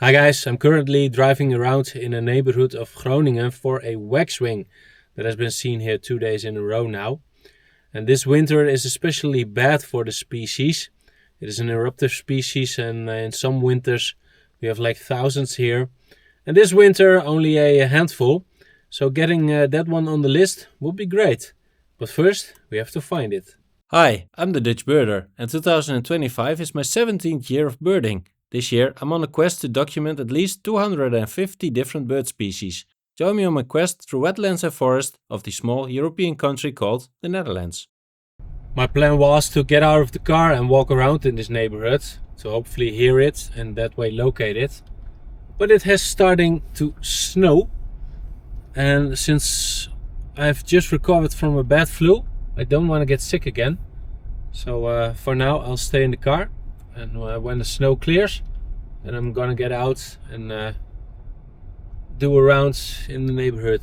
Hi guys, I'm currently driving around in a neighborhood of Groningen for a waxwing that has been seen here 2 days in a row now. And this winter is especially bad for the species. It is an eruptive species and in some winters we have like thousands here. And this winter only a handful, so getting that one on the list would be great. But first we have to find it. Hi, I'm the Dutch birder and 2025 is my 17th year of birding. This year I'm on a quest to document at least 250 different bird species. Join me on my quest through wetlands and forest of the small European country called the Netherlands. My plan was to get out of the car and walk around in this neighborhood to hopefully hear it and that way locate it. But it has starting to snow, and since I've just recovered from a bad flu, I don't want to get sick again. So for now I'll stay in the car, and when the snow clears, then I'm gonna get out and do a round in the neighborhood.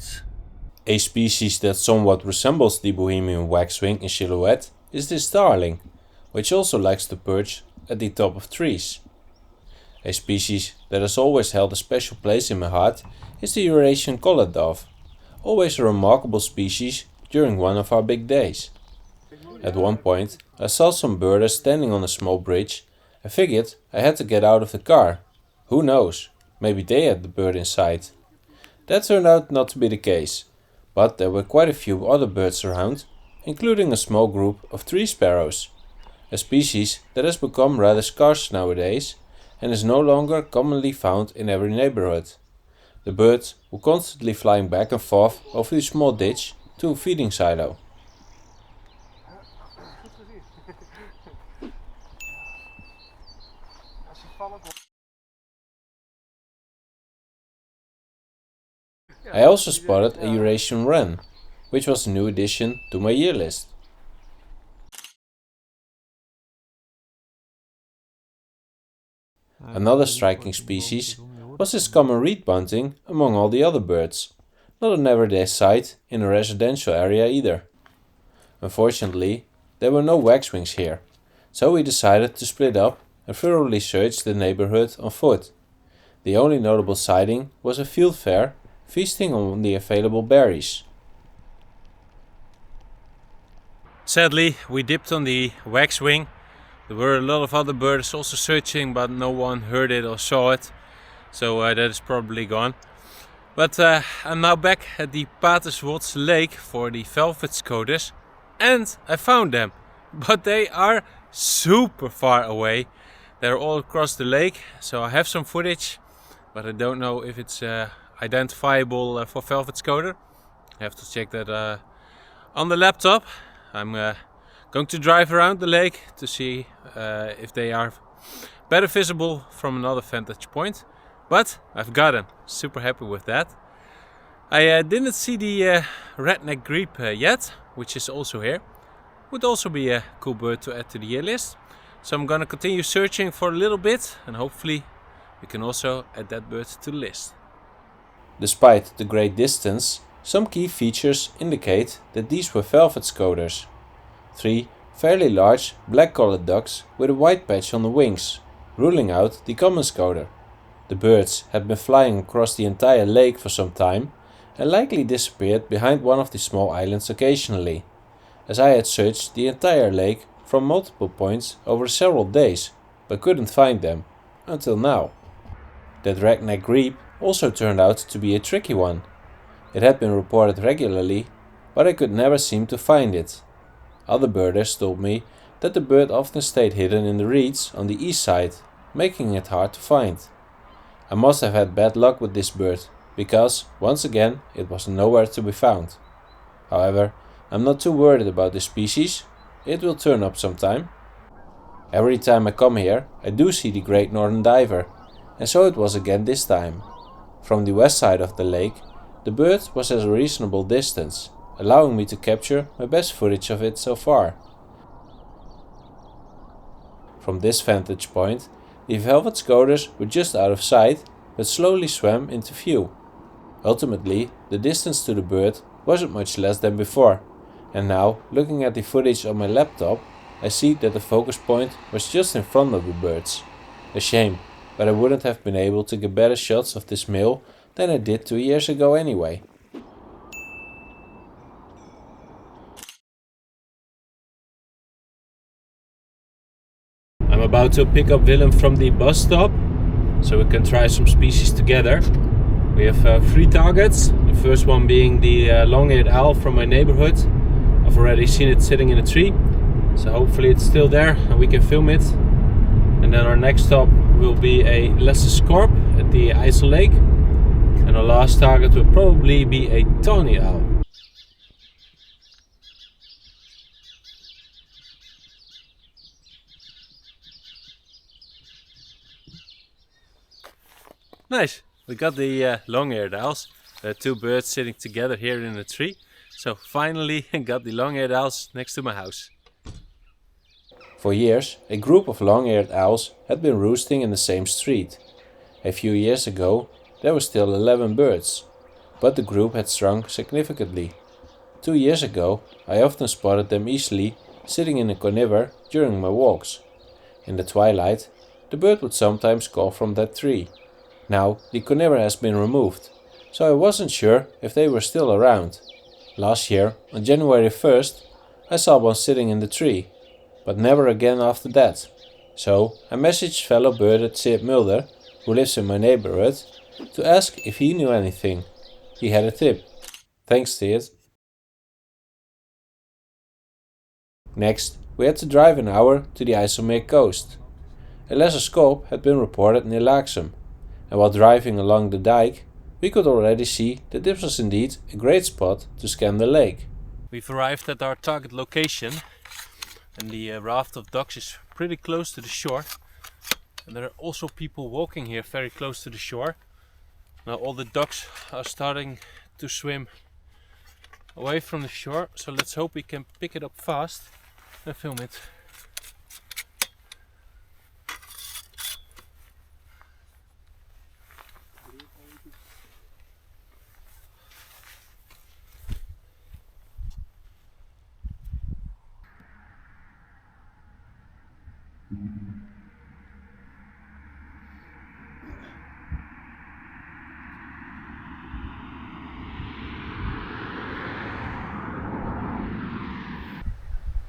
A species that somewhat resembles the Bohemian waxwing in silhouette is the starling, which also likes to perch at the top of trees. A species that has always held a special place in my heart is the Eurasian collared dove, always a remarkable species during one of our big days. At one point I saw some birders standing on a small bridge and figured I had to get out of the car. Who knows, maybe they had the bird in sight. That turned out not to be the case, but there were quite a few other birds around, including a small group of tree sparrows, a species that has become rather scarce nowadays and is no longer commonly found in every neighborhood. The birds were constantly flying back and forth over the small ditch to a feeding silo. I also spotted a Eurasian wren, which was a new addition to my year list. Another striking species was this common reed bunting among all the other birds, not an everyday sight in a residential area either. Unfortunately, there were no waxwings here, so we decided to split up and thoroughly search the neighborhood on foot. The only notable sighting was a field fare feasting on the available berries. Sadly, we dipped on the waxwing. There were a lot of other birds also searching, but no one heard it or saw it, so that is probably gone. But I'm now back at the Partis lake for the velvet scoters, and I found them, but they are super far away. They're all across the lake, so I have some footage, but I don't know if it's identifiable for velvet scoter. I have to check that on the laptop. I'm going to drive around the lake to see if they are better visible from another vantage point. But I've got them. Super happy with that. I didn't see the redneck grebe yet, which is also here. Would also be a cool bird to add to the year list. So I'm gonna continue searching for a little bit, and hopefully we can also add that bird to the list. Despite the great distance, some key features indicate that these were velvet scoters. 3 fairly large black-colored ducks with a white patch on the wings, ruling out the common scoter. The birds had been flying across the entire lake for some time and likely disappeared behind one of the small islands occasionally, as I had searched the entire lake from multiple points over several days but couldn't find them, until now. That redneck grebe also turned out to be a tricky one. It had been reported regularly, but I could never seem to find it. Other birders told me that the bird often stayed hidden in the reeds on the east side, making it hard to find. I must have had bad luck with this bird, because, once again, it was nowhere to be found. However, I'm not too worried about this species. It will turn up sometime. Every time I come here, I do see the great northern diver, and so it was again this time. From the west side of the lake, the bird was at a reasonable distance, allowing me to capture my best footage of it so far. From this vantage point, the velvet scoters were just out of sight, but slowly swam into view. Ultimately, the distance to the bird wasn't much less than before, and now, looking at the footage on my laptop, I see that the focus point was just in front of the birds. A shame, but I wouldn't have been able to get better shots of this male than I did 2 years ago anyway. I'm about to pick up Willem from the bus stop, so we can try some species together. We have 3 targets, the first one being the long-eared owl from my neighborhood. I've already seen it sitting in a tree, so hopefully it's still there and we can film it. And then our next stop will be a lesser scaup at the IJssel Lake. And our last target will probably be a tawny owl. Nice! We got the long-eared owls. There are 2 birds sitting together here in a tree. So finally got the long-eared owls next to my house. For years, a group of long-eared owls had been roosting in the same street. A few years ago, there were still 11 birds, but the group had shrunk significantly. 2 years ago, I often spotted them easily sitting in a conifer during my walks. In the twilight, the bird would sometimes call from that tree. Now the conifer has been removed, so I wasn't sure if they were still around. Last year, on January 1st, I saw one sitting in the tree, but never again after that. So I messaged fellow birder Sid Mulder, who lives in my neighborhood, to ask if he knew anything. He had a tip. Thanks, Sid. Next, we had to drive an hour to the IJsselmeer coast. A lesser scaup had been reported near Laaksum, and while driving along the dike, we could already see that this was indeed a great spot to scan the lake. We've arrived at our target location, and the raft of ducks is pretty close to the shore. And there are also people walking here very close to the shore. Now all the ducks are starting to swim away from the shore, so let's hope we can pick it up fast and film it.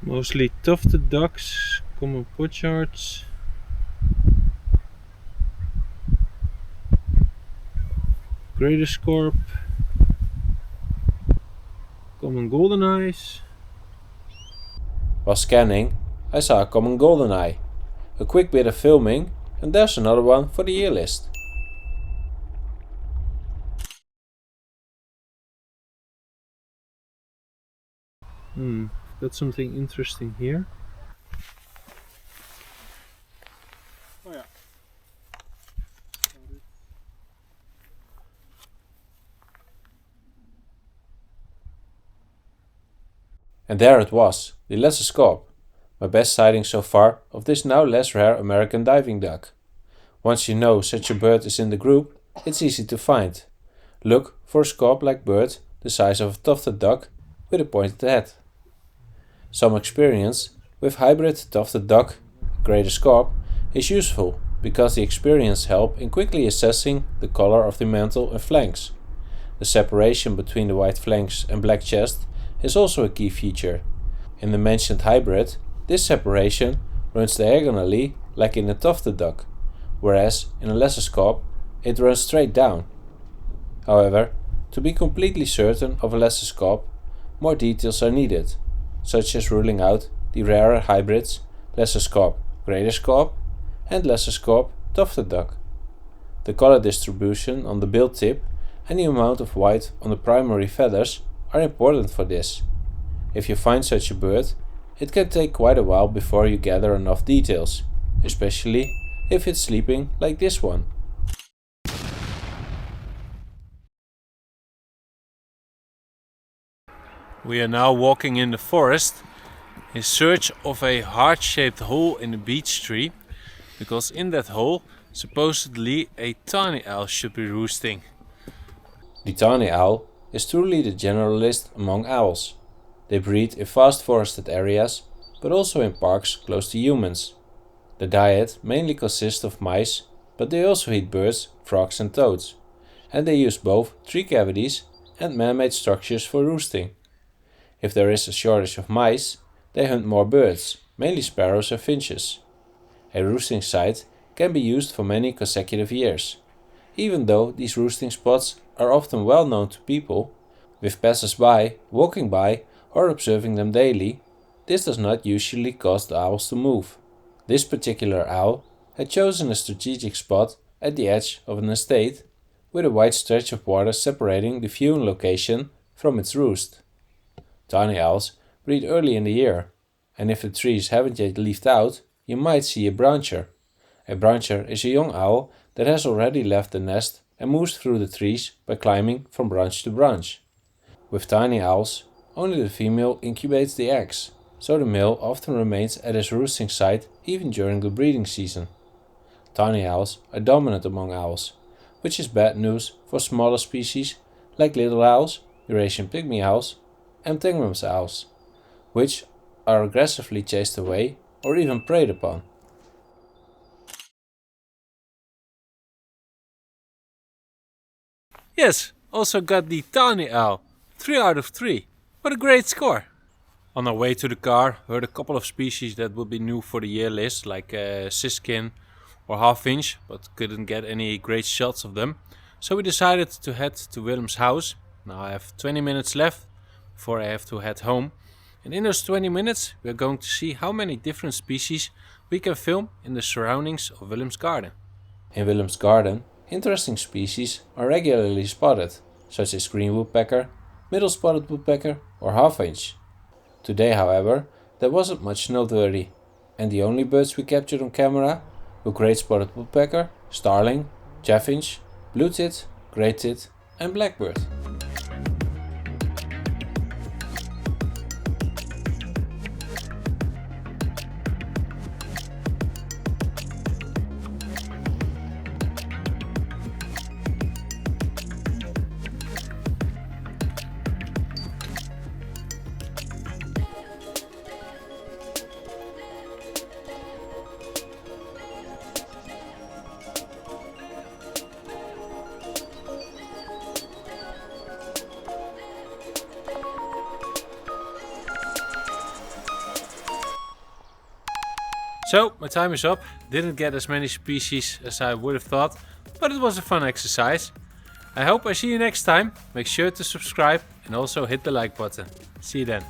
Mostly tufted ducks, common pochards, greater scaup, common golden eyes. While scanning, I saw a common golden eye. A quick bit of filming, and there's another one for the year list. Got something interesting here. Oh yeah. And there it was, the lesser scaup. My best sighting so far of this now less rare American diving duck. Once you know such a bird is in the group, it's easy to find. Look for a scaup-like bird the size of a tufted duck with a pointed head. Some experience with hybrid tufted duck, greater scaup, is useful because the experience helps in quickly assessing the color of the mantle and flanks. The separation between the white flanks and black chest is also a key feature. In the mentioned hybrid, this separation runs diagonally like in a tufted duck, whereas in a lesser scaup it runs straight down. However, to be completely certain of a lesser scaup, more details are needed, such as ruling out the rarer hybrids lesser scaup, greater scaup and lesser scaup, tufted duck. The color distribution on the bill tip and the amount of white on the primary feathers are important for this. If you find such a bird, it can take quite a while before you gather enough details, especially if it's sleeping like this one. We are now walking in the forest in search of a heart-shaped hole in a beech tree, because in that hole supposedly a tawny owl should be roosting. The tawny owl is truly the generalist among owls. They breed in vast forested areas, but also in parks close to humans. The diet mainly consists of mice, but they also eat birds, frogs and toads, and they use both tree cavities and man-made structures for roosting. If there is a shortage of mice, they hunt more birds, mainly sparrows and finches. A roosting site can be used for many consecutive years. Even though these roosting spots are often well known to people, with passers-by walking by or observing them daily, this does not usually cause the owls to move. This particular owl had chosen a strategic spot at the edge of an estate, with a wide stretch of water separating the viewing location from its roost. Tiny owls breed early in the year, and if the trees haven't yet leafed out, you might see a brancher. A brancher is a young owl that has already left the nest and moves through the trees by climbing from branch to branch. With tiny owls, only the female incubates the eggs, so the male often remains at his roosting site even during the breeding season. Tiny owls are dominant among owls, which is bad news for smaller species like little owls, Eurasian pygmy owls, and Tengram's owls, which are aggressively chased away or even preyed upon. Yes, also got the tawny owl. 3 out of 3. What a great score! On our way to the car, heard a couple of species that would be new for the year list, like siskin or half-inch, but couldn't get any great shots of them. So we decided to head to Willem's house. Now I have 20 minutes left before I have to head home. And in those 20 minutes we are going to see how many different species we can film in the surroundings of Willem's garden. In Willem's garden, interesting species are regularly spotted, such as green woodpecker, middle spotted woodpecker or half-inch. Today, however, there wasn't much noteworthy, and the only birds we captured on camera were great spotted woodpecker, starling, chaffinch, blue-tit, grey-tit and blackbird. So, my time is up. Didn't get as many species as I would have thought, but it was a fun exercise. I hope I see you next time. Make sure to subscribe and also hit the like button. See you then.